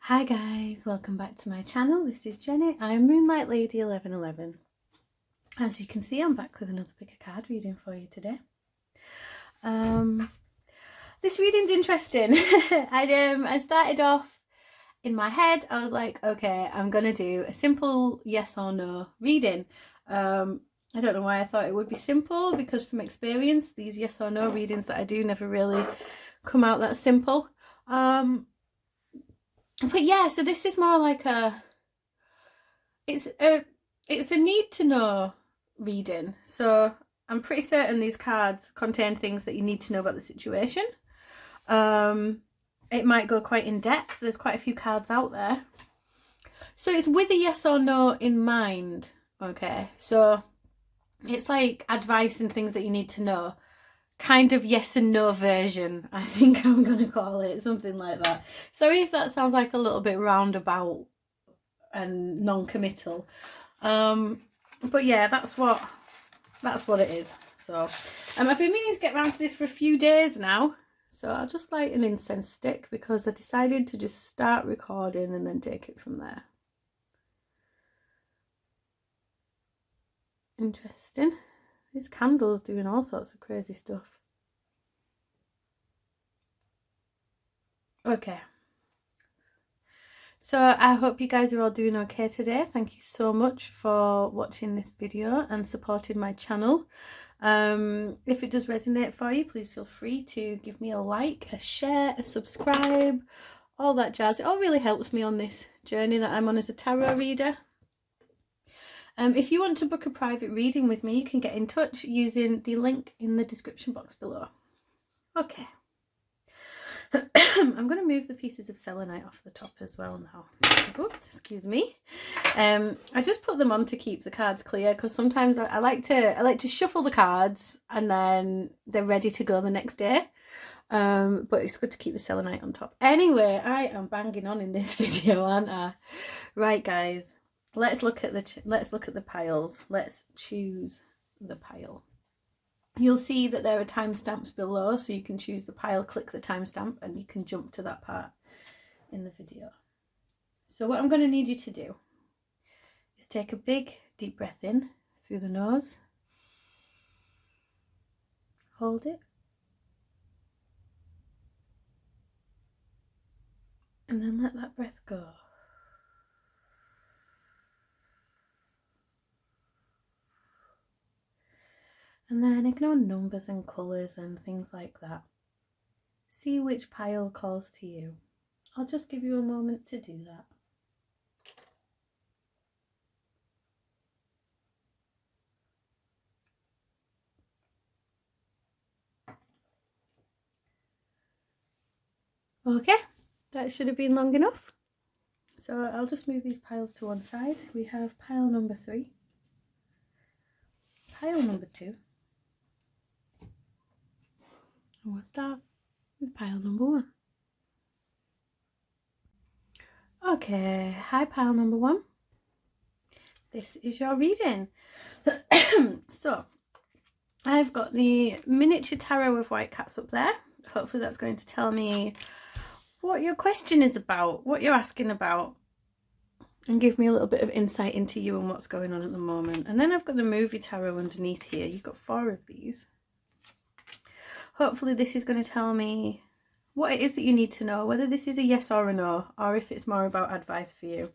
Hi guys, welcome back to my channel. This is Jenny. I'm Moonlight Lady 1111. As you can see, I'm back with another pick a card reading for you today. This reading's interesting. I started off in my head. I was like, okay, I'm gonna do a simple yes or no reading. I don't know why I thought it would be simple, because from experience, these yes or no readings that I do never really come out that simple. But yeah, so this is more like it's a need to know reading. So I'm pretty certain these cards contain things that you need to know about the situation. It might go quite in depth. There's quite a few cards out there. So it's with a yes or no in mind. Okay, so it's like advice and things that you need to know. Kind of yes and no version, I think I'm gonna call it, something like that. Sorry if that sounds like a little bit roundabout and non-committal, but yeah, that's what it is. So I've been meaning to get around to this for a few days now, so I'll just light an incense stick because I decided to just start recording and then take it from there. Interesting. This candle's doing all sorts of crazy stuff. Okay, so I hope you guys are all doing okay today. Thank you so much for watching this video and supporting my channel. If it does resonate for you, please feel free to give me a like, a share, a subscribe, all that jazz. It all really helps me on this journey that I'm on as a tarot reader. If you want to book a private reading with me, you can get in touch using the link in the description box below. Okay. I'm going to move the pieces of selenite off the top as well now. Oops, excuse me. I just put them on to keep the cards clear, because sometimes I like to shuffle the cards and then they're ready to go the next day. But it's good to keep the selenite on top. Anyway, I am banging on in this video, aren't I? Right, guys. Let's look at the piles. Let's choose the pile. You'll see that there are timestamps below, so you can choose the pile, click the timestamp, and you can jump to that part in the video. So what I'm going to need you to do is take a big deep breath in through the nose, hold it, and then let that breath go. And then ignore numbers and colours and things like that. See which pile calls to you. I'll just give you a moment to do that. Okay, that should have been long enough. So I'll just move these piles to one side. We have pile number 3, pile number 2, and we'll start with pile number 1. Okay, hi pile number 1. This is your reading. So I've got the miniature tarot with white cats up there. Hopefully that's going to tell me what your question is about, what you're asking about, and give me a little bit of insight into you and what's going on at the moment. And then I've got the movie tarot underneath here. You've got 4 of these. Hopefully this is going to tell me what it is that you need to know, whether this is a yes or a no, or if it's more about advice for you.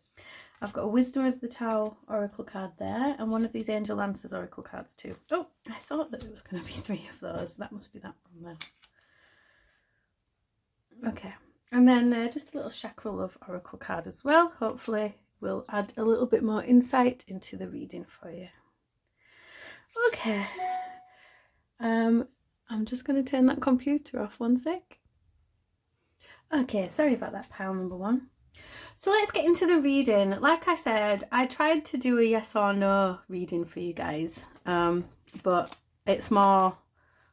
I've got a Wisdom of the Tao oracle card there, and one of these Angel Answers oracle cards too. Oh, I thought that it was going to be 3 of those. That must be that one then. Okay, and then just a little chakra of oracle card as well. Hopefully will add a little bit more insight into the reading for you. Okay, I'm just going to turn that computer off one sec. Okay, sorry about that, pile number 1. So let's get into the reading. Like I said, I tried to do a yes or no reading for you guys, but it's more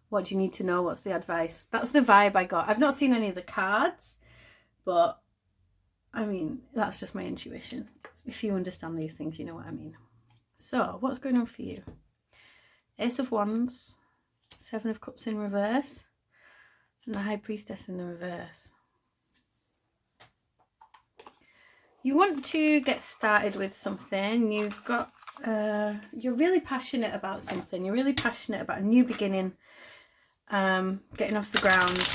what do you need to know, what's the advice. That's the vibe I got. I've not seen any of the cards, but I mean, that's just my intuition. If you understand these things, you know what I mean. So what's going on for you? Ace of Wands, 7 of Cups in reverse, and the High Priestess in the reverse. You want to get started with something. You've got, you're really passionate about something. You're really passionate about a new beginning, getting off the ground.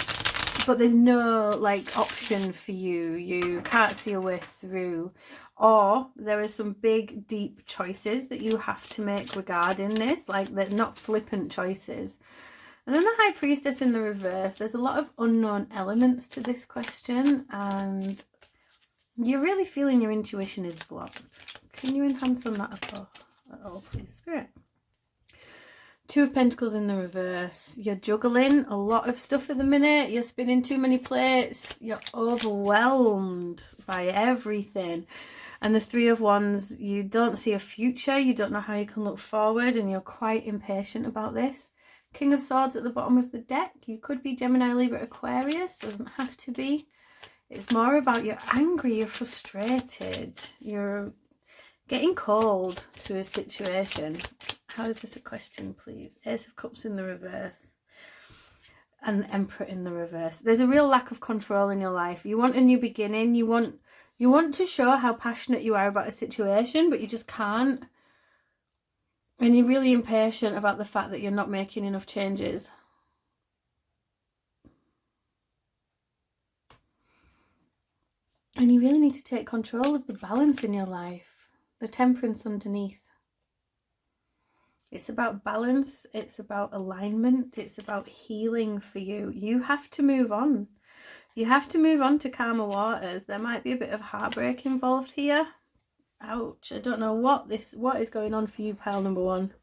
But there's no like option for you. You can't see a way through. Or there are some big, deep choices that you have to make regarding this. Like, they're not flippant choices. And then the High Priestess in the reverse. There's a lot of unknown elements to this question. And you're really feeling your intuition is blocked. Can you enhance on that at all, please, Spirit? Two of Pentacles in the reverse. You're juggling a lot of stuff at the minute. You're spinning too many plates. You're overwhelmed by everything. And the Three of Wands, you don't see a future. You don't know how you can look forward, and you're quite impatient about this. King of Swords at the bottom of the deck. You could be Gemini, Libra, Aquarius. Doesn't have to be. It's more about you're angry, you're frustrated, you're getting cold to a situation. How is this a question, please? Ace of Cups in the reverse and the Emperor in the reverse. There's a real lack of control in your life. You want a new beginning. You want to show how passionate you are about a situation, but you just can't. And you're really impatient about the fact that you're not making enough changes. And you really need to take control of the balance in your life. The Temperance underneath. It's about balance. It's about alignment. It's about healing for you. You have to move on. You have to move on to calmer waters. There might be a bit of heartbreak involved here. Ouch. I don't know what is going on for you, pile number one.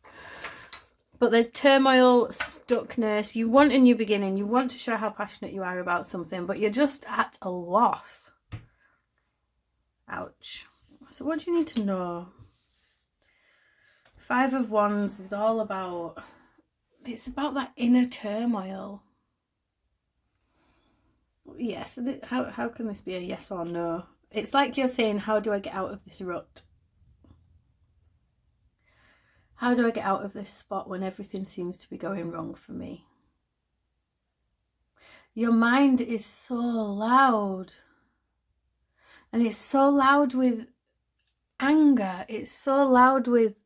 But there's turmoil, stuckness. You want a new beginning. You want to show how passionate you are about something, but you're just at a loss. Ouch. So what do you need to know? Five of Wands is all about, it's about that inner turmoil. Yes, how can this be a yes or no? It's like you're saying, how do I get out of this rut? How do I get out of this spot when everything seems to be going wrong for me? Your mind is so loud. And it's so loud with anger. It's so loud with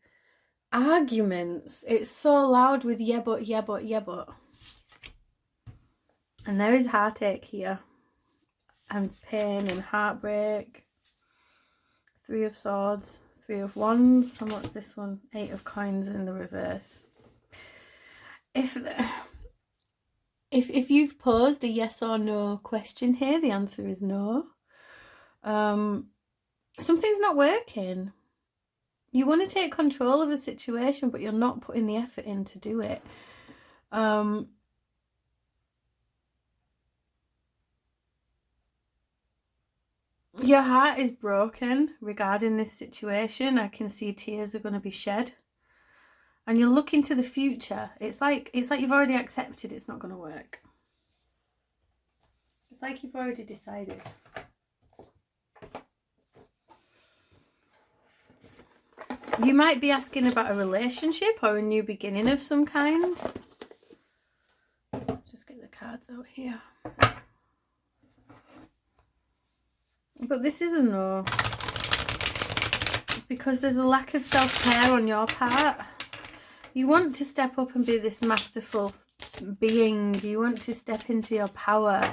arguments. It's so loud with yeah but, yeah but, yeah but. And there is heartache here. And pain and heartbreak. Three of Swords. Three of Wands. And what's this one? Eight of Coins in the reverse. If you've posed a yes or no question here, the answer is no. Something's not working. You want to take control of a situation, but you're not putting the effort in to do it. Your heart is broken regarding this situation. I can see tears are going to be shed. And you're looking to the future. It's like you've already accepted it's not going to work. It's like you've already decided. You might be asking about a relationship or a new beginning of some kind. Just get the cards out here. But this is a no. Because there's a lack of self-care on your part. You want to step up and be this masterful being. You want to step into your power.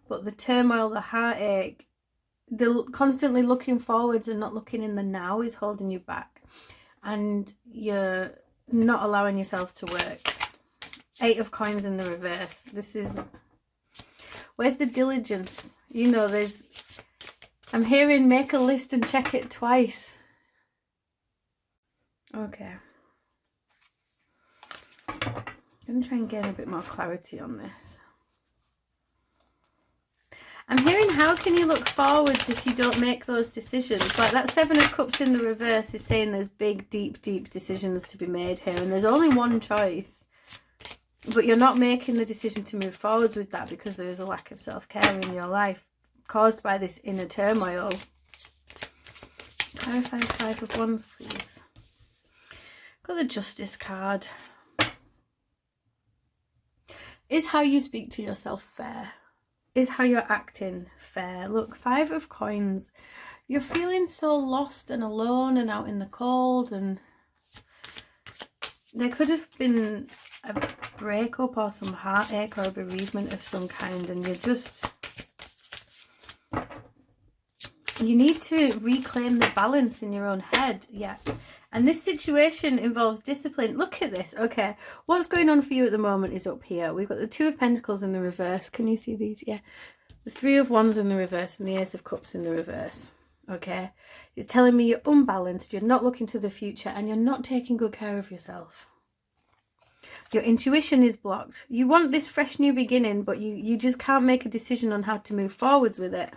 But the turmoil, the heartache, the constantly looking forwards and not looking in the now is holding you back. And you're not allowing yourself to work. Eight of Coins in the reverse. This is... Where's the diligence? You know, I'm hearing make a list and check it twice. Okay. I'm going to try and gain a bit more clarity on this. I'm hearing, how can you look forwards if you don't make those decisions? Like that Seven of Cups in the reverse is saying there's big, deep, deep decisions to be made here. And there's only one choice. But you're not making the decision to move forwards with that because there is a lack of self-care in your life caused by this inner turmoil. Clarify Five of Wands, please. Got the Justice card. Is how you speak to yourself fair? is how you're acting fair? Look, 5 of coins. You're feeling so lost and alone and out in the cold, and there could have been a breakup or some heartache or a bereavement of some kind, and you need to reclaim the balance in your own head. Yeah. And this situation involves discipline. Look at this. Okay. What's going on for you at the moment is up here. We've got the 2 of Pentacles in the reverse. Can you see these? Yeah. The 3 of Wands in the reverse and the Ace of Cups in the reverse. Okay. It's telling me you're unbalanced. You're not looking to the future and you're not taking good care of yourself. Your intuition is blocked. You want this fresh new beginning, but you just can't make a decision on how to move forwards with it.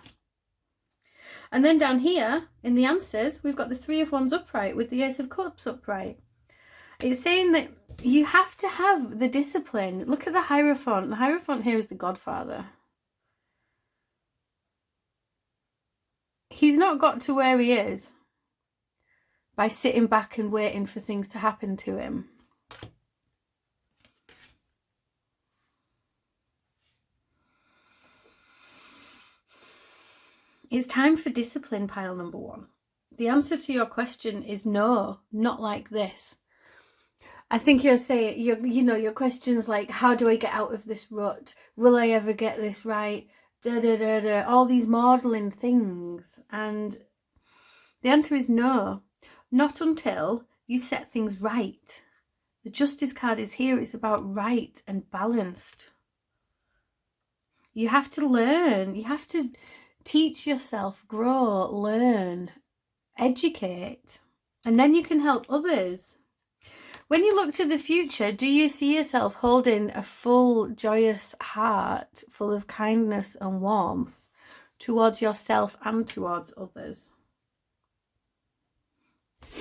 And then down here, in the answers, we've got the 3 of Wands upright with the Ace of Cups upright. It's saying that you have to have the discipline. Look at the Hierophant. The Hierophant here is the Godfather. He's not got to where he is by sitting back and waiting for things to happen to him. It's time for discipline, pile number 1. The answer to your question is no, not like this. I think you're saying, your question's like, how do I get out of this rut? Will I ever get this right? All these modelling things. And the answer is no, not until you set things right. The Justice card is here. It's about right and balanced. You have to learn. You have to teach yourself, grow, learn, educate, and then you can help others. When you look to the future, do you see yourself holding a full, joyous heart full of kindness and warmth towards yourself and towards others?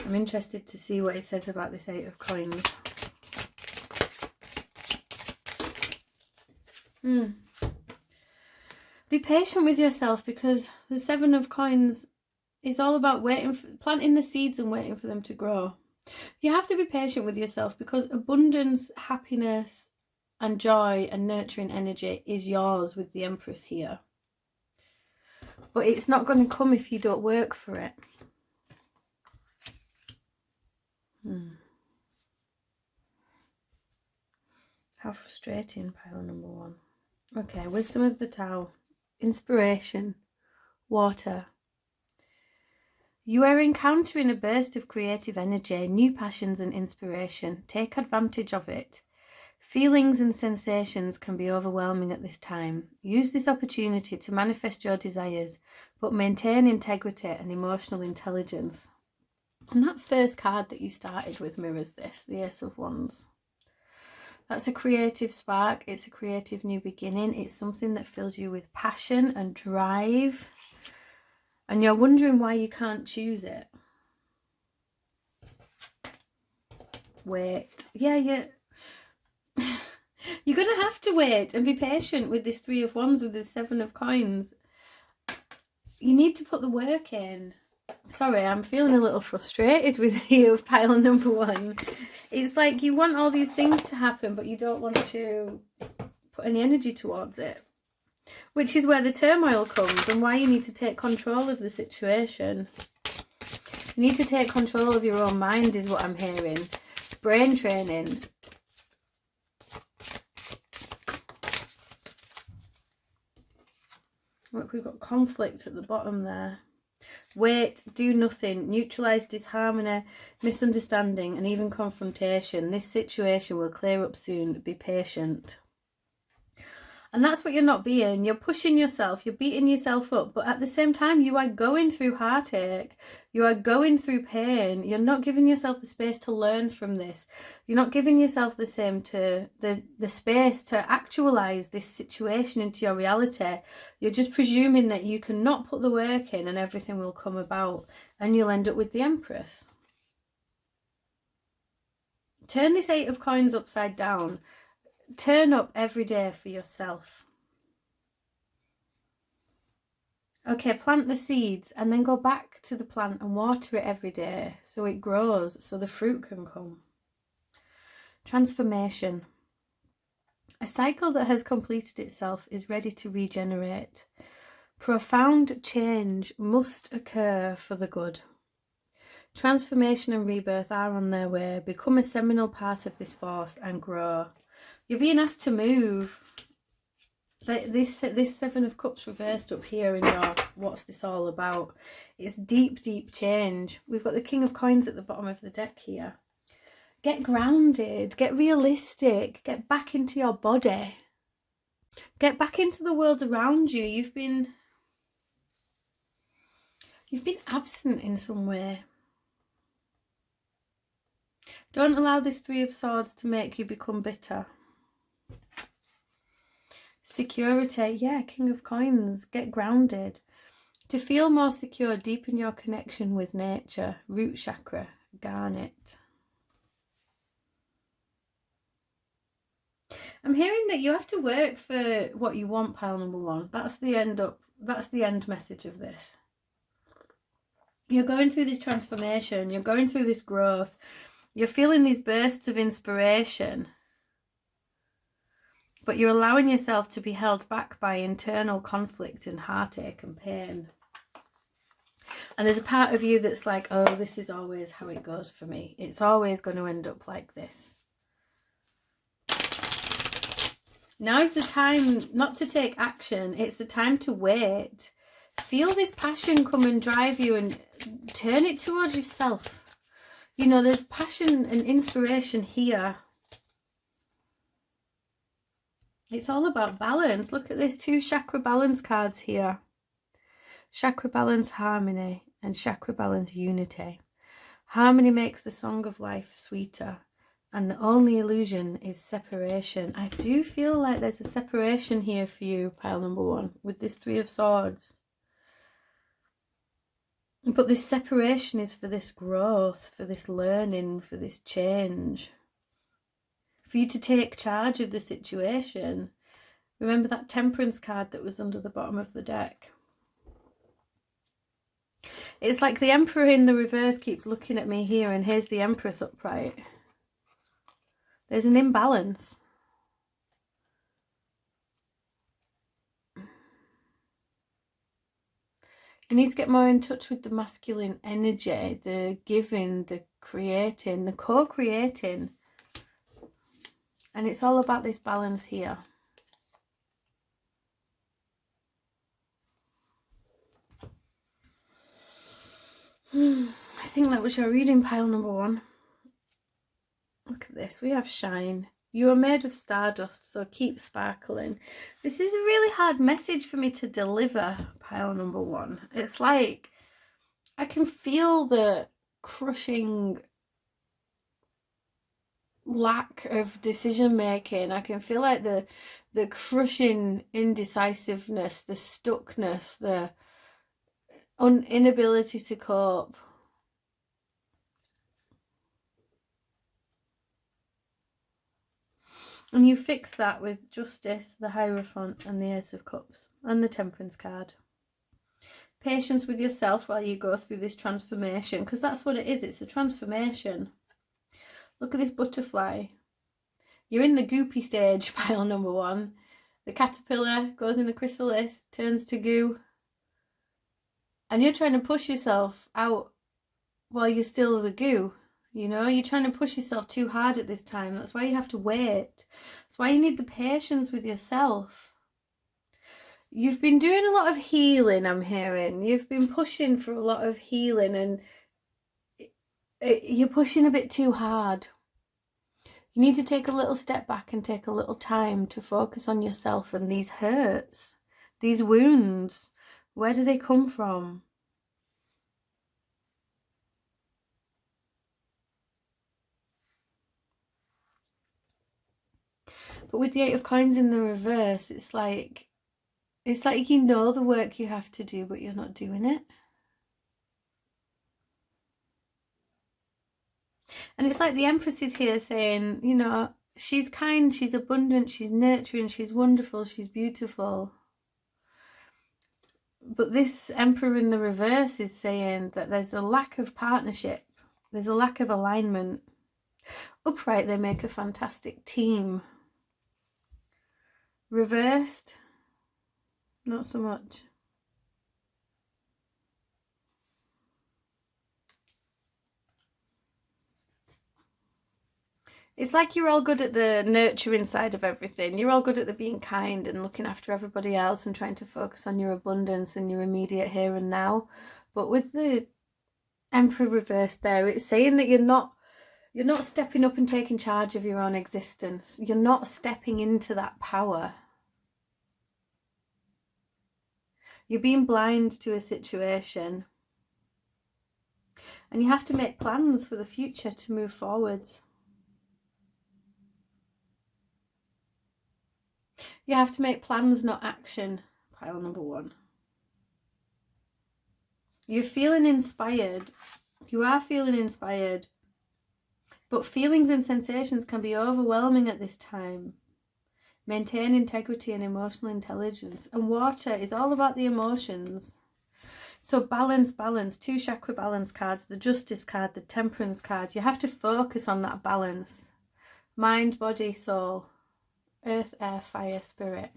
I'm interested to see what it says about this 8 of coins. Be patient with yourself, because the 7 of coins is all about planting the seeds and waiting for them to grow. You have to be patient with yourself because abundance, happiness and joy and nurturing energy is yours with the Empress here. But it's not going to come if you don't work for it. How frustrating, pile number 1. Okay, Wisdom of the Tao. Inspiration, water. You are encountering a burst of creative energy, new passions and inspiration. Take advantage of it. Feelings and sensations can be overwhelming at this time. Use this opportunity to manifest your desires, but maintain integrity and emotional intelligence. And that first card that you started with mirrors this, the Ace of Wands. That's a creative spark. It's a creative new beginning. It's something that fills you with passion and drive. And you're wondering why you can't choose it. Wait. Yeah. You're going to have to wait and be patient with this 3 of Wands, with this 7 of coins. You need to put the work in. Sorry, I'm feeling a little frustrated with you, pile number 1. It's like you want all these things to happen, but you don't want to put any energy towards it. Which is where the turmoil comes and why you need to take control of the situation. You need to take control of your own mind is what I'm hearing. Brain training. Look, we've got conflict at the bottom there. Wait, do nothing, neutralise disharmony, misunderstanding and even confrontation. This situation will clear up soon. Be patient. And that's what you're not being. You're pushing yourself, you're beating yourself up, but at the same time you are going through heartache, you are going through pain. You're not giving yourself the space to learn from this. You're not giving yourself the space to actualize this situation into your reality. You're just presuming that you cannot put the work in and everything will come about, and you'll end up with the Empress. Turn this 8 of coins upside down. Turn up every day for yourself. Okay, plant the seeds and then go back to the plant and water it every day so it grows, so the fruit can come. Transformation. A cycle that has completed itself is ready to regenerate. Profound change must occur for the good. Transformation and rebirth are on their way. Become a seminal part of this force and grow. You're being asked to move. This Seven of Cups reversed up here in your what's this all about? It's deep, deep change. We've got the King of Coins at the bottom of the deck here. Get grounded, get realistic, get back into your body. Get back into the world around you. You've been absent in some way. Don't allow this Three of Swords to make you become bitter. Security, yeah, King of Coins, get grounded. To feel more secure, deepen your connection with nature. Root chakra, garnet. I'm hearing that you have to work for what you want, pile number one. That's the end message of this. You're going through this transformation, you're going through this growth, you're feeling these bursts of inspiration, but you're allowing yourself to be held back by internal conflict and heartache and pain. And there's a part of you that's like, oh, this is always how it goes for me. It's always going to end up like this. Now is the time not to take action. It's the time to wait. Feel this passion come and drive you and turn it towards yourself. You know, there's passion and inspiration here. It's all about balance. Look at this, 2 chakra balance cards here. Chakra balance harmony and chakra balance unity. Harmony makes the song of life sweeter, and the only illusion is separation. I do feel like there's a separation here for you, pile number one, with this Three of Swords. But this separation is for this growth, for this learning, for this change. For you to take charge of the situation. Remember that Temperance card that was under the bottom of the deck? It's like the Emperor in the reverse keeps looking at me here, and here's the Empress upright. There's an imbalance. You need to get more in touch with the masculine energy, the giving, the creating, the co-creating. And it's all about this balance here. I think that was your reading, pile number one. Look at this. We have shine. You are made of stardust, so keep sparkling. This is a really hard message for me to deliver, pile number one. It's like I can feel the crushing lack of decision making. I can feel like the crushing indecisiveness, the stuckness, the inability to cope. And you fix that with Justice, the Hierophant, and the Ace of Cups, and the Temperance card. Patience with yourself while you go through this transformation, because that's what it is. It's a transformation. Look at this butterfly. You're in the goopy stage, pile number one. The caterpillar goes in the chrysalis, turns to goo. And you're trying to push yourself out while you're still the goo. You know, you're trying to push yourself too hard at this time. That's why you have to wait. That's why you need the patience with yourself. You've been doing a lot of healing, I'm hearing. You've been pushing for a lot of healing, and you're pushing a bit too hard. You need to take a little step back and take a little time to focus on yourself and these hurts, these wounds. Where do they come from? But with the Eight of Coins in the reverse, it's like you know the work you have to do, but you're not doing it. And it's like the Empress is here saying, you know, she's kind, she's abundant, she's nurturing, she's wonderful, she's beautiful. But this Emperor in the reverse is saying that there's a lack of partnership. There's a lack of alignment. Upright, they make a fantastic team. Reversed, not so much. It's like you're all good at the nurturing side of everything. You're all good at the being kind and looking after everybody else and trying to focus on your abundance and your immediate here and now. But with the Emperor reversed there, it's saying that you're not stepping up and taking charge of your own existence. You're not stepping into that power. You're being blind to a situation. And you have to make plans for the future to move forwards. You have to make plans, not action. Pile number 1. You're feeling inspired. You are feeling inspired. But feelings and sensations can be overwhelming at this time. Maintain integrity and emotional intelligence. And water is all about the emotions. So balance. 2 chakra balance cards, the justice card, the temperance card. You have to focus on that balance. Mind, body, soul. Earth, air, fire, spirit.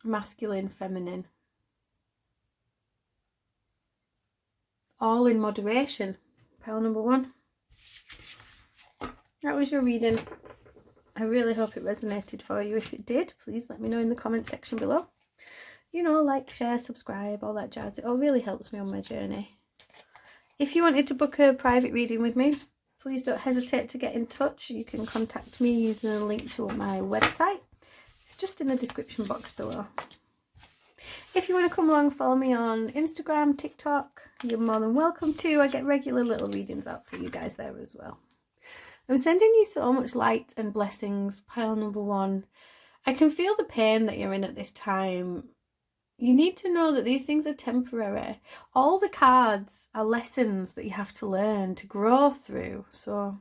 Masculine, feminine. All in moderation. Pile number 1. That was your reading. I really hope it resonated for you. If it did, please let me know in the comment section below. You know, like, share, subscribe, all that jazz. It all really helps me on my journey. If you wanted to book a private reading with me, please don't hesitate to get in touch. You can contact me using a link to my website. It's just in the description box below. If you want to come along, follow me on Instagram, TikTok, you're more than welcome to. I get regular little readings out for you guys there as well. I'm sending you so much light and blessings, pile number 1. I can feel the pain that you're in at this time. You need to know that these things are temporary. All the cards are lessons that you have to learn, to grow through. So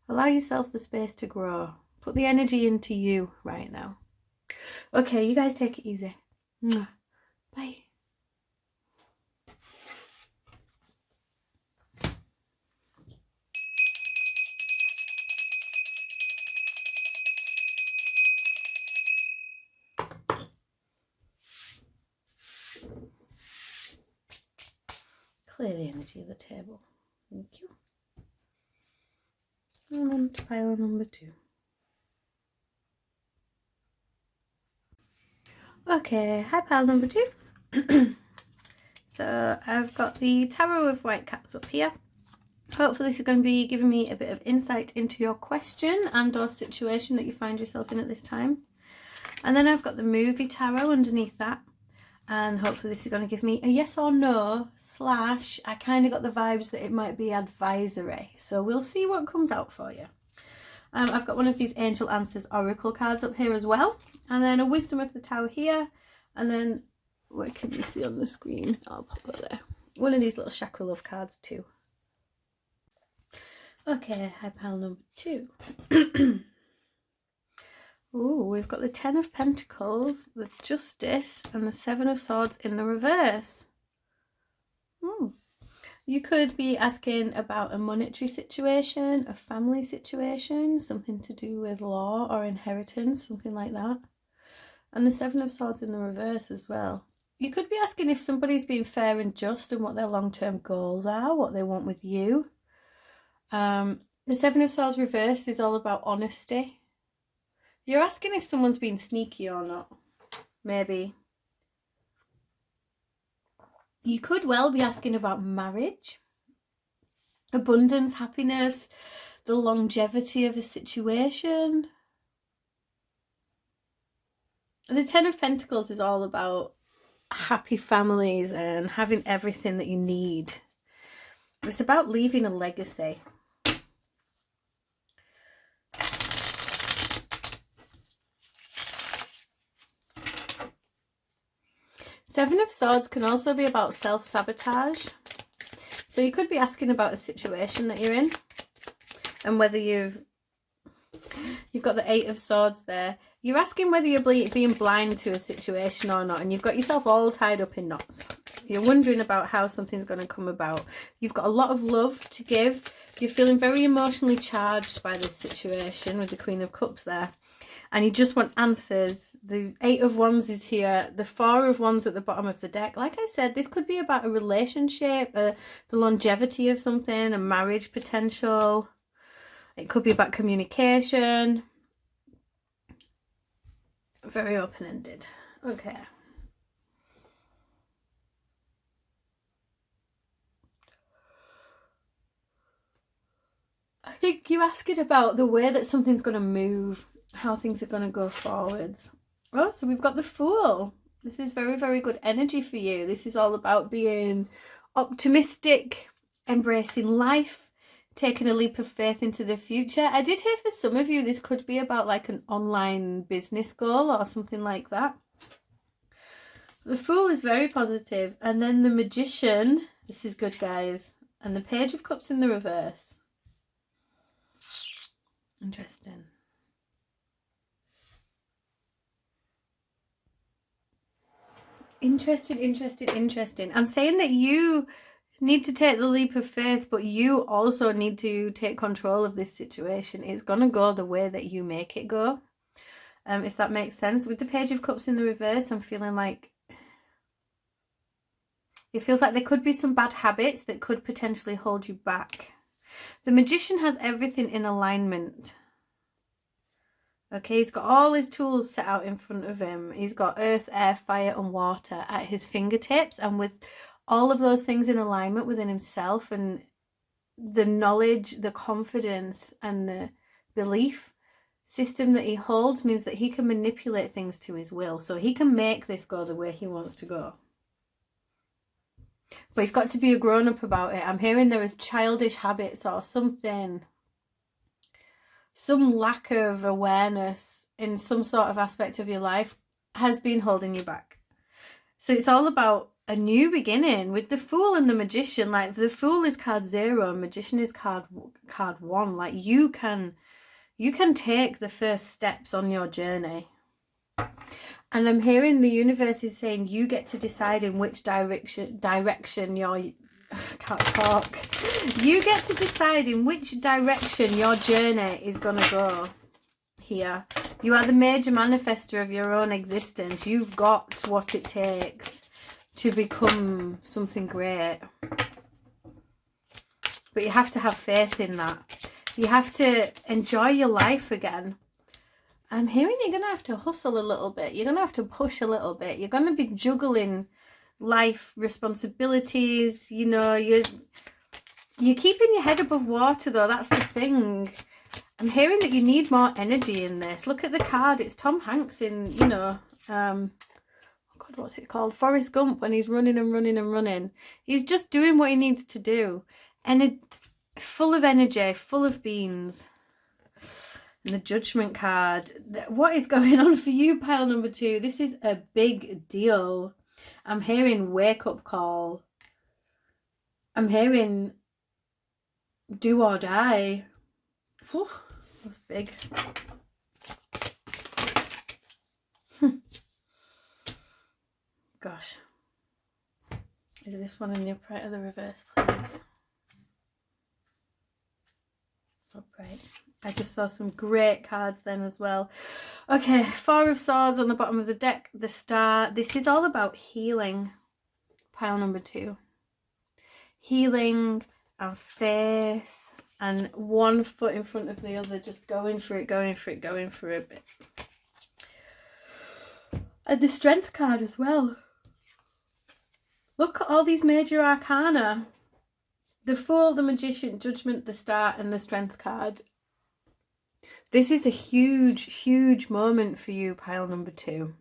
allow yourself the space to grow. Put the energy into you right now. Okay, you guys take it easy. Bye. Clear the energy of the table. Thank you. And on to pile number 2. Okay, hi pile number 2. So I've got the Tarot of White Cats up here. Hopefully this is going to be giving me a bit of insight into your question and or situation that you find yourself in at this time. And then I've got the movie tarot underneath that. And hopefully this is going to give me a yes or no / I kind of got the vibes that it might be advisory. So we'll see what comes out for you. I've got one of these Angel Answers Oracle cards up here as well. And then a Wisdom of the Tower here. And then, where can you see on the screen? I'll pop it there. One of these little Chakra Love cards too. Okay, hi pile number 2. Ooh, we've got the 10 of Pentacles, the Justice, and the 7 of Swords in the reverse. You could be asking about a monetary situation, a family situation, something to do with law or inheritance, something like that. And the 7 of Swords in the reverse as well. You could be asking if somebody's being fair and just and what their long-term goals are, what they want with you. The 7 of Swords reverse is all about honesty. You're asking if someone's being sneaky or not. Maybe. You could well be asking about marriage, abundance, happiness, the longevity of a situation. The 10 of Pentacles is all about happy families and having everything that you need. It's about leaving a legacy. Seven of Swords can also be about self-sabotage. So you could be asking about a situation that you're in and whether you've got the 8 of Swords there. You're asking whether you're being blind to a situation or not, and you've got yourself all tied up in knots. You're wondering about how something's going to come about. You've got a lot of love to give. You're feeling very emotionally charged by this situation with the Queen of Cups there. and you just want answers. The 8 of Wands is here, the 4 of Wands at the bottom of the deck. Like I said, this could be about a relationship, the longevity of something, a marriage potential. It could be about communication. Very open-ended. Okay. I think you're asking about the way that something's going to move, how things are going to go forwards. Oh, so we've got the Fool. This is very, very good energy for you. This is all about being optimistic, embracing life, taking a leap of faith into the future. I did hear for some of you this could be about like an online business goal or something like that. The Fool is very positive. And then the Magician. This is good, guys. And the Page of Cups in the reverse. Interesting. Interesting. I'm saying that you need to take the leap of faith, but you also need to take control of this situation. It's going to go the way that you make it go. If that makes sense. With the Page of Cups in the reverse, I'm feeling like it feels like there could be some bad habits that could potentially hold you back. The Magician has everything in alignment. Okay, he's got all his tools set out in front of him. He's got earth, air, fire and water at his fingertips, and with all of those things in alignment within himself, and the knowledge, the confidence and the belief system that he holds means that he can manipulate things to his will. So he can make this go the way he wants to go. But he's got to be a grown-up about it. I'm hearing there is childish habits or something. Some lack of awareness in some sort of aspect of your life has been holding you back. So it's all about a new beginning with the Fool and the Magician. Like the Fool is card 0 and Magician is card 1. Like you can take the first steps on your journey. And I'm hearing the universe is saying you get to decide in which direction your can't talk. You get to decide in which direction your journey is going to go here. You are the major manifester of your own existence. You've got what it takes to become something great. But you have to have faith in that. You have to enjoy your life again. I'm hearing you're going to have to hustle a little bit. You're going to have to push a little bit. You're going to be juggling life responsibilities. You know, you're keeping your head above water though. That's the thing. I'm hearing that you need more energy in this. Look at the card. It's Tom Hanks in, you know, oh God, what's it called? Forrest Gump, when he's running and running and running. He's just doing what he needs to do. And full of energy, full of beans. And the Judgment card. What is going on for you, pile number 2? This is a big deal. I'm hearing wake up call. I'm hearing do or die. Whew, that's big. Gosh. Is this one in the upright or the reverse, please? Upright. I just saw some great cards then as well. Okay, 4 of Swords on the bottom of the deck. The Star. This is all about healing. Pile number 2. Healing and faith. And one foot in front of the other. Just going for it, going for it, going for a bit. And the Strength card as well. Look at all these major arcana. The Fool, the Magician, Judgment, the Star and the Strength card. This is a huge, huge moment for you, pile number 2.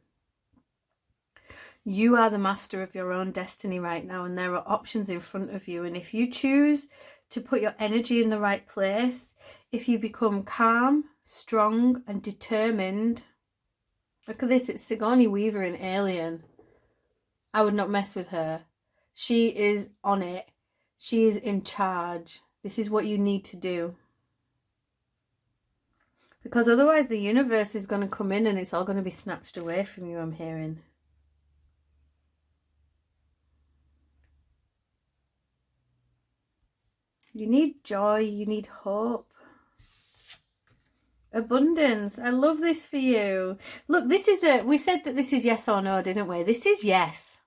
You are the master of your own destiny right now, and there are options in front of you. And if you choose to put your energy in the right place, if you become calm, strong and determined. Look at this, it's Sigourney Weaver in Alien. I would not mess with her. She is on it. She is in charge. This is what you need to do. Because otherwise the universe is going to come in and it's all going to be snatched away from you, I'm hearing. You need joy, you need hope. Abundance. I love this for you. Look, this is we said that this is yes or no, didn't we? This is yes.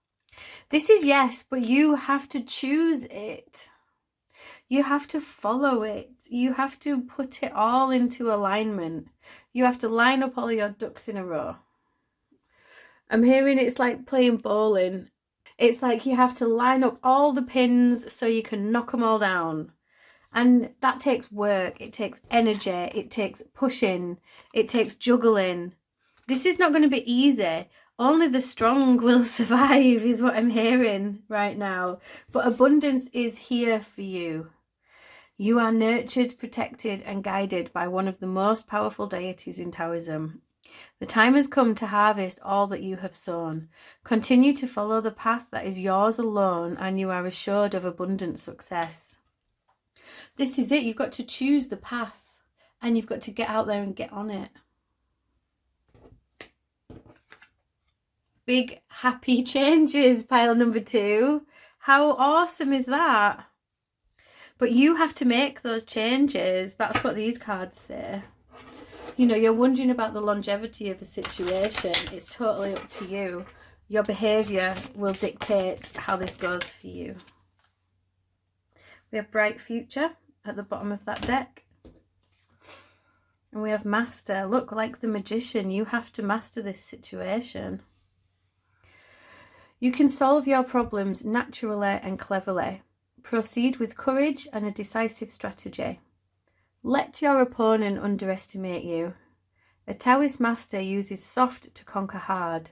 This is yes, but you have to choose it. You have to follow it. You have to put it all into alignment. You have to line up all your ducks in a row. I'm hearing it's like playing bowling. It's like you have to line up all the pins so you can knock them all down. And that takes work, it takes energy, it takes pushing, it takes juggling. This is not going to be easy. Only the strong will survive is what I'm hearing right now. But abundance is here for you. You are nurtured, protected and guided by one of the most powerful deities in Taoism. The time has come to harvest all that you have sown. Continue to follow the path that is yours alone and you are assured of abundant success. This is it. You've got to choose the path and you've got to get out there and get on it. Big happy changes, pile number 2. How awesome is that? But you have to make those changes. That's what these cards say. You know, you're wondering about the longevity of a situation. It's totally up to you. Your behaviour will dictate how this goes for you. We have bright future at the bottom of that deck. And we have master. Look, like the magician, you have to master this situation. You can solve your problems naturally and cleverly. Proceed with courage and a decisive strategy. Let your opponent underestimate you. A Taoist master uses soft to conquer hard.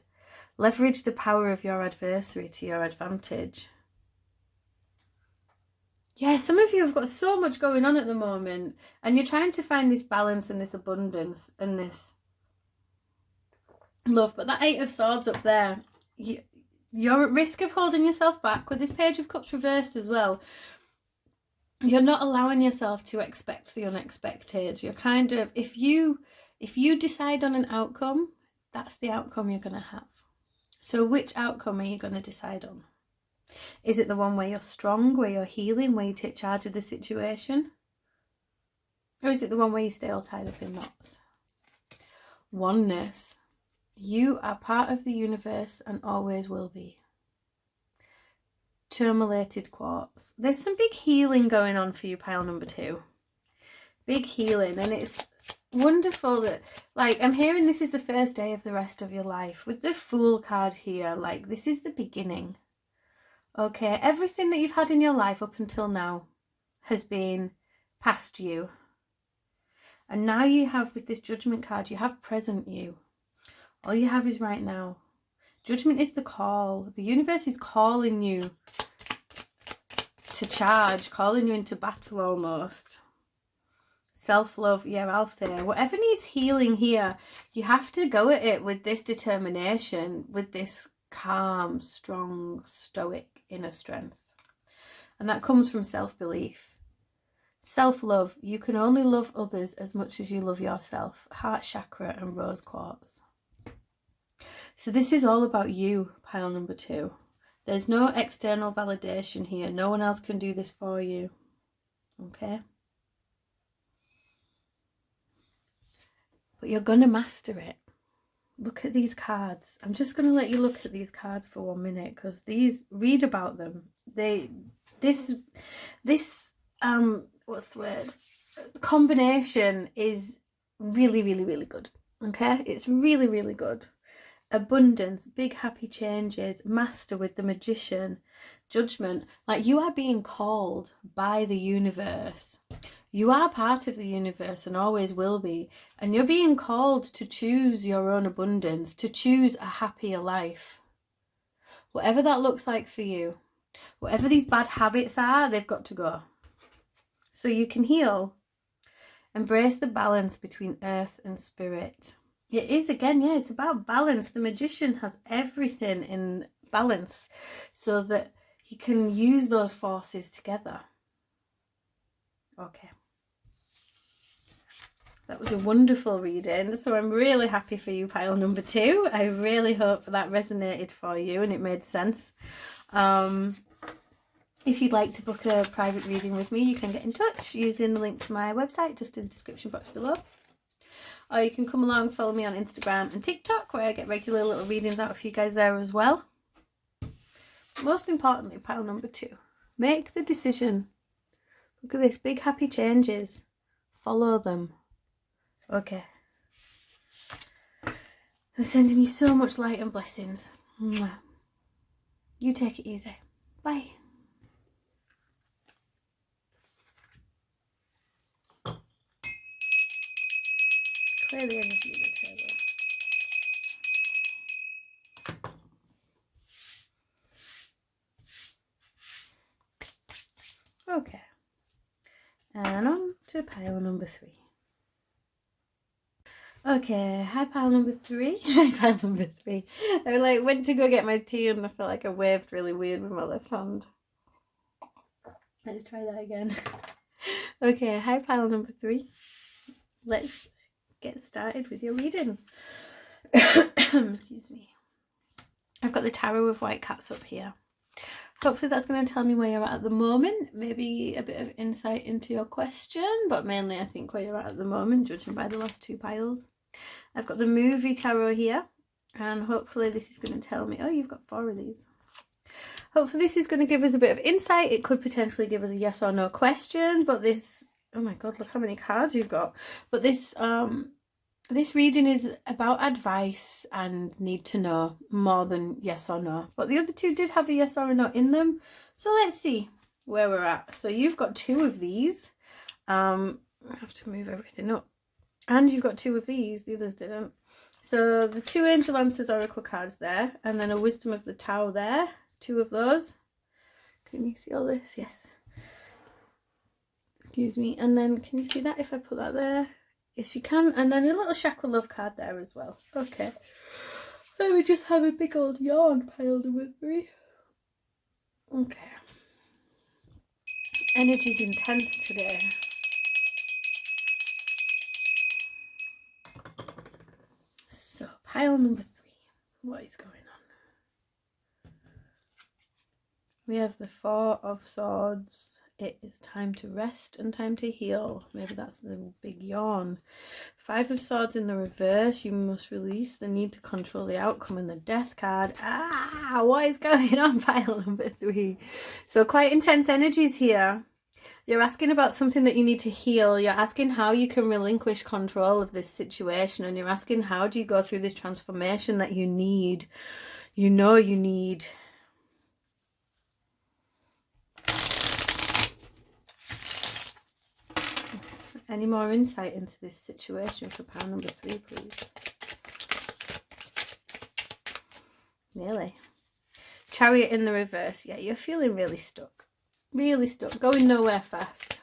Leverage the power of your adversary to your advantage. Yeah, some of you have got so much going on at the moment and you're trying to find this balance and this abundance and this love. But that 8 of Swords up there, you're at risk of holding yourself back with this Page of Cups reversed as well. You're not allowing yourself to expect the unexpected. You're kind of, if you decide on an outcome, that's the outcome you're going to have. So which outcome are you going to decide on? Is it the one where you're strong, where you're healing, where you take charge of the situation? Or is it the one where you stay all tied up in knots? Oneness. You are part of the universe and always will be. Tourmalated quartz. There's some big healing going on for you, pile number 2. Big healing. And it's wonderful that, like, I'm hearing this is the first day of the rest of your life. With the Fool card here, like, this is the beginning. Okay, everything that you've had in your life up until now has been past you. And now you have, with this Judgment card, you have present you. All you have is right now. Judgment is the call. The universe is calling you to charge, calling you into battle almost. Self-love, yeah, I'll say. Whatever needs healing here, you have to go at it with this determination, with this calm, strong, stoic inner strength. And that comes from self-belief. Self-love, you can only love others as much as you love yourself. Heart chakra and rose quartz. So this is all about you, pile number 2. There's no external validation here. No one else can do this for you. Okay? But you're going to master it. Look at these cards. I'm just going to let you look at these cards for 1 minute because these, read about them. This what's the word? Combination is really, really, really good. Okay? It's really, really good. Abundance, big happy changes, master with the magician, judgment. Like, you are being called by the universe. You are part of the universe and always will be. And you're being called to choose your own abundance, to choose a happier life. Whatever that looks like for you. Whatever these bad habits are, they've got to go. So you can heal. Embrace the balance between earth and spirit. It is, again, yeah, it's about balance. The magician has everything in balance so that he can use those forces together. Okay. That was a wonderful reading. So I'm really happy for you, pile number 2. I really hope that resonated for you and it made sense. If you'd like to book a private reading with me, you can get in touch using the link to my website just in the description box below. or you can come along, follow me on Instagram and TikTok, where I get regular little readings out for you guys there as well. Most importantly, pile number 2, make the decision. Look at this, big happy changes. Follow them. Okay. I'm sending you so much light and blessings. You take it easy. Bye. Clear the energy of the table. Okay. And on to pile number 3. Okay, hi pile number 3. Hi pile number 3. I like went to go get my tea and I felt like I waved really weird with my left hand. Let's try that again. Okay, hi pile number 3. Let's get started with your reading. Excuse me. I've got the Tarot of White Cats up here. Hopefully that's going to tell me where you're at the moment, maybe a bit of insight into your question, but mainly I think where you're at the moment, judging by the last 2 piles. I've got the movie tarot here, and hopefully this is going to tell me, oh, you've got 4 of these. Hopefully this is going to give us a bit of insight. It could potentially give us a yes or no question, but this, oh my god, look how many cards you've got. But this this reading is about advice and need to know more than yes or no. But the other 2 did have a yes or a no in them. So let's see where we're at. So you've got 2 of these. I have to move everything up. And you've got 2 of these. The others didn't. So the 2 Angel Answers Oracle cards there. And then a Wisdom of the Tao there. 2 of those. Can you see all this? Yes. Excuse me. And then can you see that if I put that there? Yes, you can. And then a little chakra love card there as well. Okay. Let me just have a big old yawn, pile number 3. Okay. Energy's intense today. So, pile number 3. What is going on? We have the 4 of Swords. It is time to rest and time to heal. Maybe that's the big yawn. 5 of Swords in the reverse. You must release the need to control the outcome in the Death card. What is going on, pile number 3? So quite intense energies here. You're asking about something that you need to heal. You're asking how you can relinquish control of this situation. And you're asking how do you go through this transformation that you need. You know you need. Any more insight into this situation for pile number 3, please? Nearly. Chariot in the reverse. Yeah, you're feeling really stuck. Really stuck. Going nowhere fast.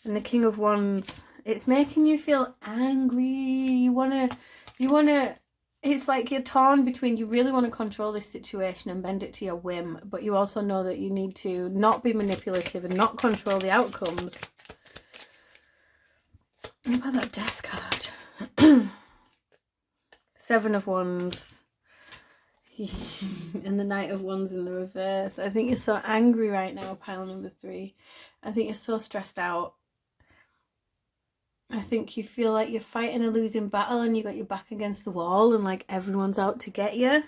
And the King of Wands. It's making you feel angry. You wanna it's like you're torn between, you really want to control this situation and bend it to your whim, but you also know that you need to not be manipulative and not control the outcomes. What about that Death card? 7 of Wands. And the Knight of Wands in the reverse. I think you're so angry right now, pile number 3. I think you're so stressed out. I think you feel like you're fighting a losing battle and you got your back against the wall and like everyone's out to get you.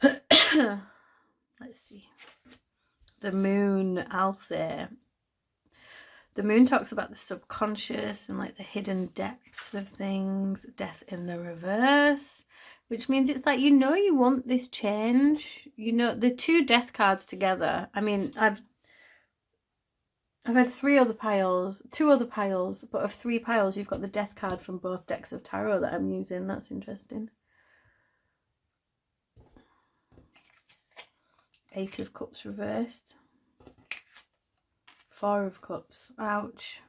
Let's see. The Moon, I'll say. The Moon talks about the subconscious and like the hidden depths of things. Death in the reverse. Which means it's like, you know, you want this change. You know, the 2 Death cards together. I mean, I've had 2 other piles, but of 3 piles, you've got the Death card from both decks of tarot that I'm using. That's interesting. 8 of Cups reversed. 4 of Cups. Ouch.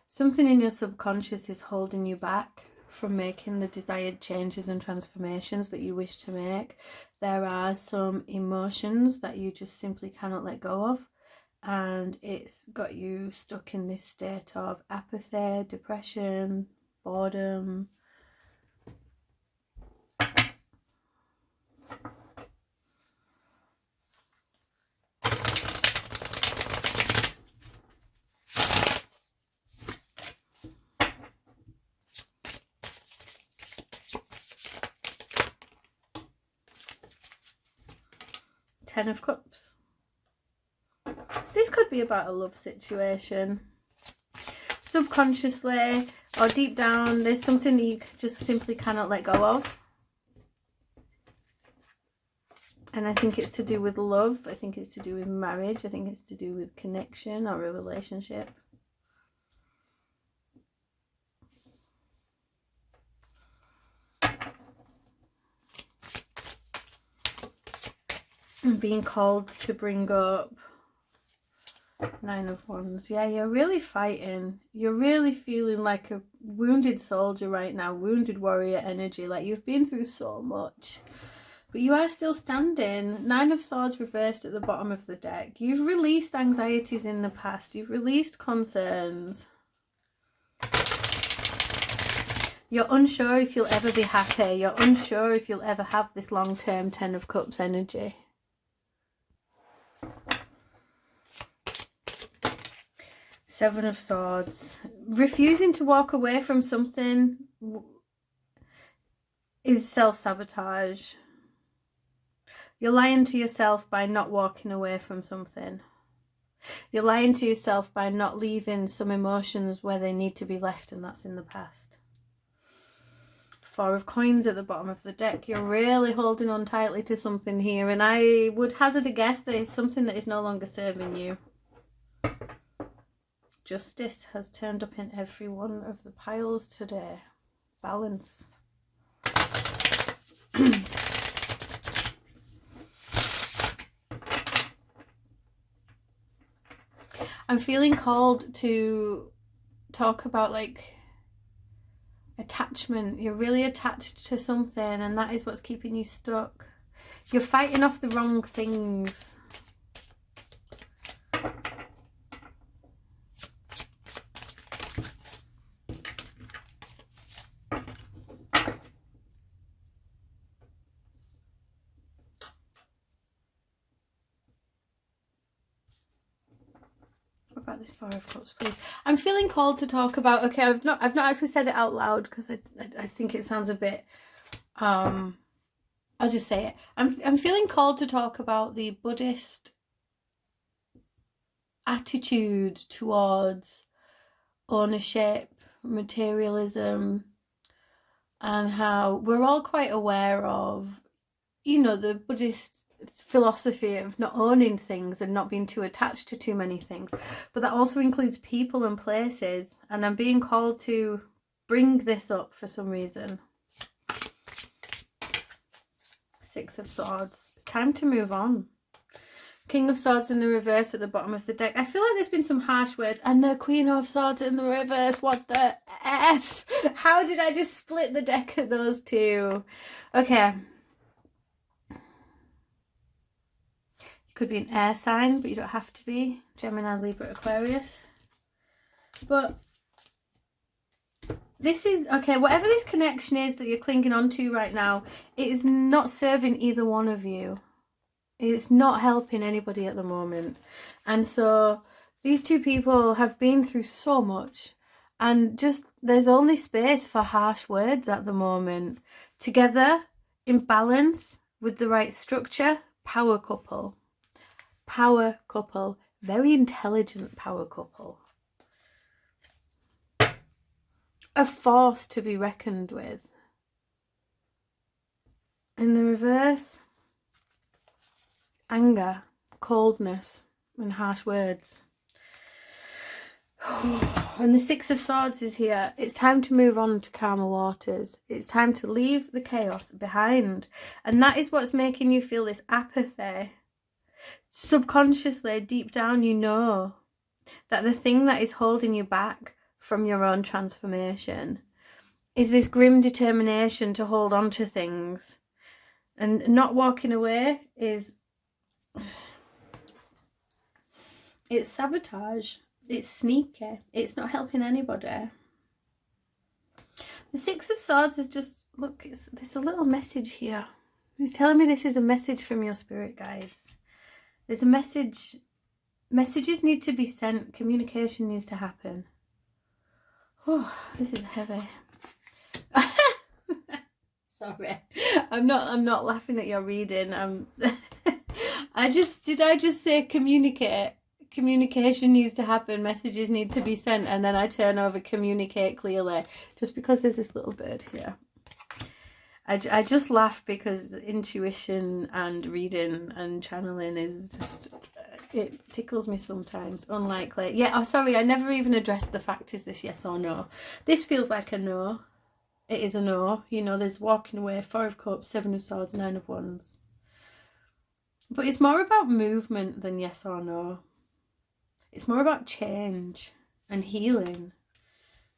Something in your subconscious is holding you back from making the desired changes and transformations that you wish to make. There are some emotions that you just simply cannot let go of, and it's got you stuck in this state of apathy, depression, boredom. Ten of Cups. This could be about a love situation. Subconsciously or deep down, there's something that you just simply cannot let go of. And I think it's to do with love. I think it's to do with marriage. I think it's to do with connection or a relationship. And being called to bring up Nine of Wands. Yeah, you're really fighting. You're really feeling like a wounded soldier right now. Wounded warrior energy. Like you've been through so much. But you are still standing. Nine of Swords reversed at the bottom of the deck. You've released anxieties in the past. You've released concerns. You're unsure if you'll ever be happy. You're unsure if you'll ever have this long-term Ten of Cups energy. Seven of Swords. Refusing to walk away from something is self-sabotage. You're lying to yourself by not walking away from something. You're lying to yourself by not leaving some emotions where they need to be left, and that's in the past. Four of Coins at the bottom of the deck. You're really holding on tightly to something here, and I would hazard a guess that it's something that is no longer serving you. Justice has turned up in every one of the piles today. Balance. I'm feeling called to talk about like attachment. You're really attached to something, and that is what's keeping you stuck. You're fighting off the wrong things. This Four of Cups, please. I'm feeling called to talk about, okay, I've not actually said it out loud because I think it sounds a bit I'll just say it. I'm feeling called to talk about the Buddhist attitude towards ownership, materialism, and how we're all quite aware of, you know, the Buddhist philosophy of not owning things and not being too attached to too many things, but that also includes people and places, and I'm being called to bring this up for some reason. Six of Swords. It's time to move on. King of Swords in the reverse at the bottom of the deck. I feel like there's been some harsh words. And the Queen of Swords in the reverse. What the F? How did I just split the deck of those two? Okay. Could be an air sign, but you don't have to be. Gemini, Libra, Aquarius. But this is, okay, whatever this connection is that you're clinging on to right now, it is not serving either one of you. It's not helping anybody at the moment. And so these two people have been through so much, and just there's only space for harsh words at the moment. Together, in balance, with the right structure, power couple. Power couple. Very intelligent power couple. A force to be reckoned with. In the reverse, anger, coldness, and harsh words. And the Six of Swords is here. It's time to move on to calmer waters. It's time to leave the chaos behind. And that is what's making you feel this apathy. Subconsciously, deep down, you know that the thing that is holding you back from your own transformation is this grim determination to hold on to things. And not walking away is... it's sabotage. It's sneaky. It's not helping anybody. The Six of Swords is just... look, there's a little message here. He's telling me this is a message from your spirit guides. There's a message. Messages need to be sent. Communication needs to happen. Oh, this is heavy. Sorry. I'm not laughing at your reading. Did I just say communicate? Communication needs to happen, messages need to be sent, and then I turn over communicate clearly, just because there's this little bird here. I just laugh because intuition and reading and channeling is just, it tickles me sometimes. Unlikely. Yeah, oh sorry, I never even addressed the fact, is this yes or no? This feels like a no. It is a no. You know, there's walking away, 4 of cups, 7 of swords, 9 of wands. But it's more about movement than yes or no. It's more about change and healing.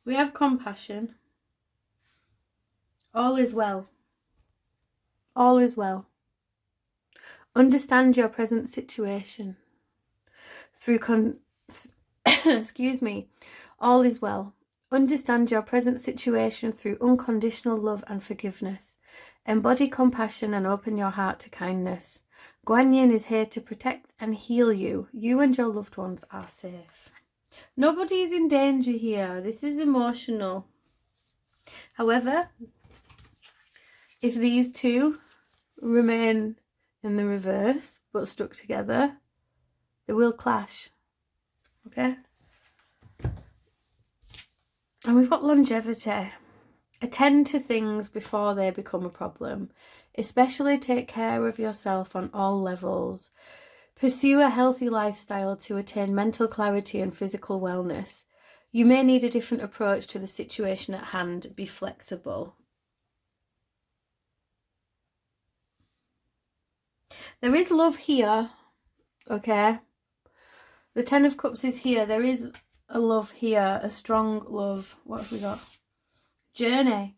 We have compassion. All is well. All is well. Understand your present situation. Excuse me. All is well. Understand your present situation through unconditional love and forgiveness. Embody compassion and open your heart to kindness. Guan Yin is here to protect and heal you. You and your loved ones are safe. Nobody is in danger here. This is emotional. However, if these two remain in the reverse but stuck together, they will clash. Okay? And we've got longevity. Attend to things before they become a problem. Especially take care of yourself on all levels. Pursue a healthy lifestyle to attain mental clarity and physical wellness. You may need a different approach to the situation at hand. Be flexible. There is love here, okay? The 10 of Cups is here. There is a love here, a strong love. What have we got? Journey.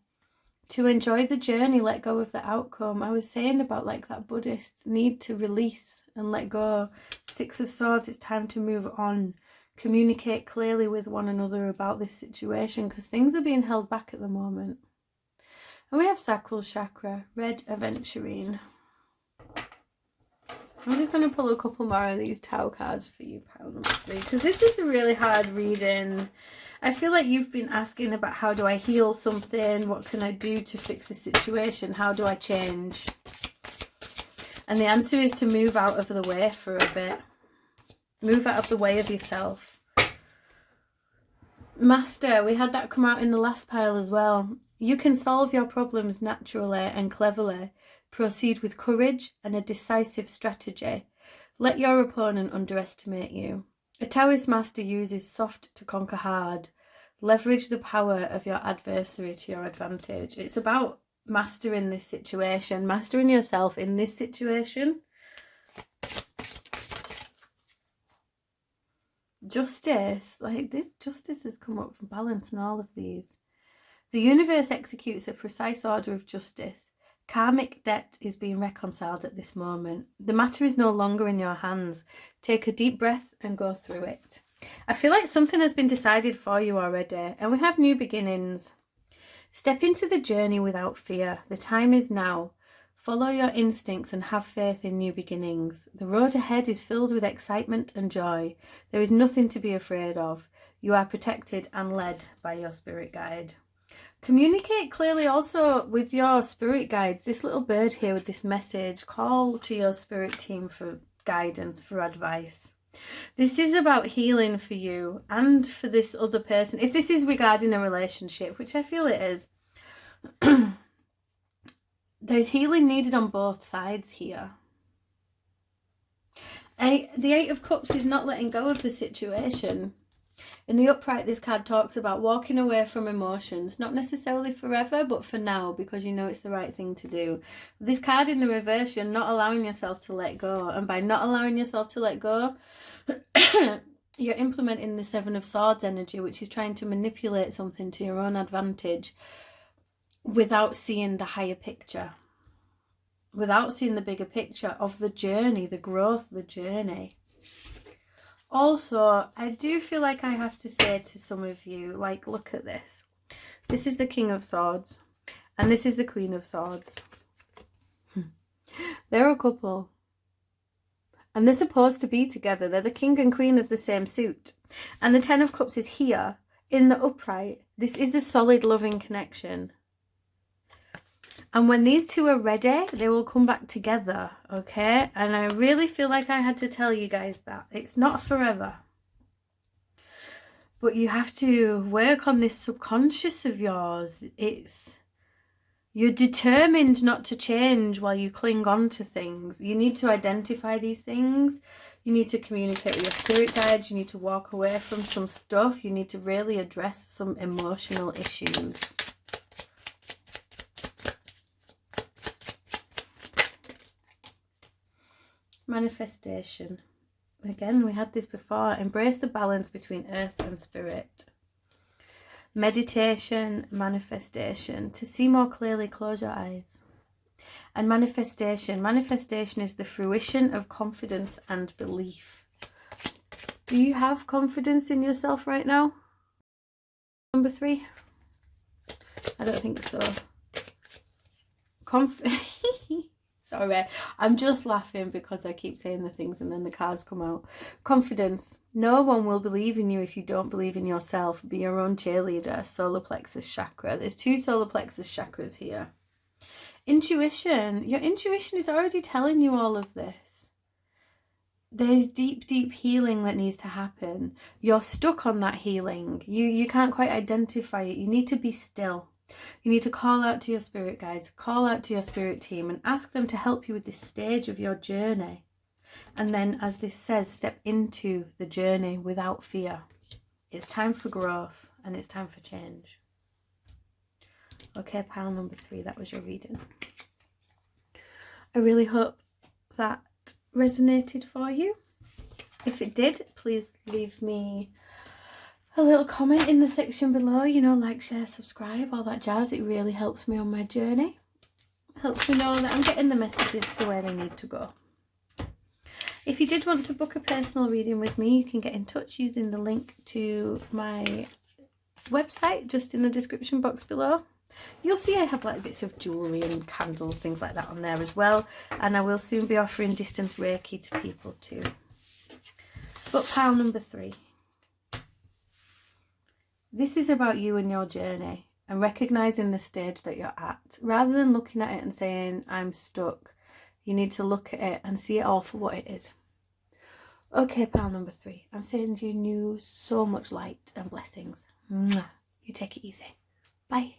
To enjoy the journey, let go of the outcome. I was saying about like that Buddhist need to release and let go. 6 of Swords, it's time to move on. Communicate clearly with one another about this situation because things are being held back at the moment. And we have Sacral Chakra, Red Aventurine. I'm just going to pull a couple more of these tarot cards for you, pile number 3, because this is a really hard reading. I feel like you've been asking about how do I heal something, what can I do to fix a situation, how do I change? And the answer is to move out of the way for a bit. Move out of the way of yourself. Master, we had that come out in the last pile as well. You can solve your problems naturally and cleverly. Proceed with courage and a decisive strategy. Let your opponent underestimate you. A Taoist master uses soft to conquer hard. Leverage the power of your adversary to your advantage. It's about mastering this situation, mastering yourself in this situation. Justice, like this justice has come up for balance in all of these. The universe executes a precise order of justice. Karmic debt is being reconciled at this moment. The matter is no longer in your hands. Take a deep breath and go through it. I feel like something has been decided for you already, and we have new beginnings. Step into the journey without fear. The time is now. Follow your instincts and have faith in new beginnings. The road ahead is filled with excitement and joy. There is nothing to be afraid of. You are protected and led by your spirit guide. Communicate clearly also with your spirit guides. This little bird here with this message. Call to your spirit team for guidance, for advice. This is about healing for you and for this other person. If this is regarding a relationship, which I feel it is, there's healing needed on both sides here. The 8 of Cups is not letting go of the situation. In the upright, this card talks about walking away from emotions, not necessarily forever, but for now, because you know it's the right thing to do. This card in the reverse, you're not allowing yourself to let go. And by not allowing yourself to let go, you're implementing the 7 of Swords energy, which is trying to manipulate something to your own advantage without seeing the higher picture. Without seeing the bigger picture of the journey, the growth, the journey. Also, I do feel like I have to say to some of you, like, look at this. This is the King of Swords. And this is the Queen of Swords. They're a couple. And they're supposed to be together. They're the King and Queen of the same suit. And the 10 of Cups is here, in the upright. This is a solid, loving connection. And when these two are ready, they will come back together, okay? And I really feel like I had to tell you guys that. It's not forever. But you have to work on this subconscious of yours. You're determined not to change while you cling on to things. You need to identify these things. You need to communicate with your spirit guides. You need to walk away from some stuff. You need to really address some emotional issues. Manifestation. Again, we had this before. Embrace the balance between earth and spirit. Meditation, manifestation. To see more clearly, close your eyes. And manifestation. Manifestation is the fruition of confidence and belief. Do you have confidence in yourself right now? Number 3? I don't think so. Sorry, I'm just laughing because I keep saying the things and then the cards come out. Confidence. No one will believe in you if you don't believe in yourself. Be your own cheerleader. Solar plexus chakra. There's 2 solar plexus chakras here. Intuition. Your intuition is already telling you all of this. There's deep, deep healing that needs to happen. You're stuck on that healing. You can't quite identify it. You need to be still. You need to call out to your spirit guides, call out to your spirit team and ask them to help you with this stage of your journey. And then, as this says, step into the journey without fear. It's time for growth and it's time for change. Okay, pile number 3, that was your reading. I really hope that resonated for you. If it did, please leave me a little comment in the section below, you know, like, share, subscribe, all that jazz. It really helps me on my journey. It helps me know that I'm getting the messages to where they need to go. If you did want to book a personal reading with me, you can get in touch using the link to my website just in the description box below. You'll see I have like bits of jewellery and candles, things like that on there as well. And I will soon be offering distance Reiki to people too. But pile number 3. This is about you and your journey and recognising the stage that you're at. Rather than looking at it and saying, I'm stuck, you need to look at it and see it all for what it is. Okay, pile number 3. I'm sending you so much light and blessings. You take it easy. Bye.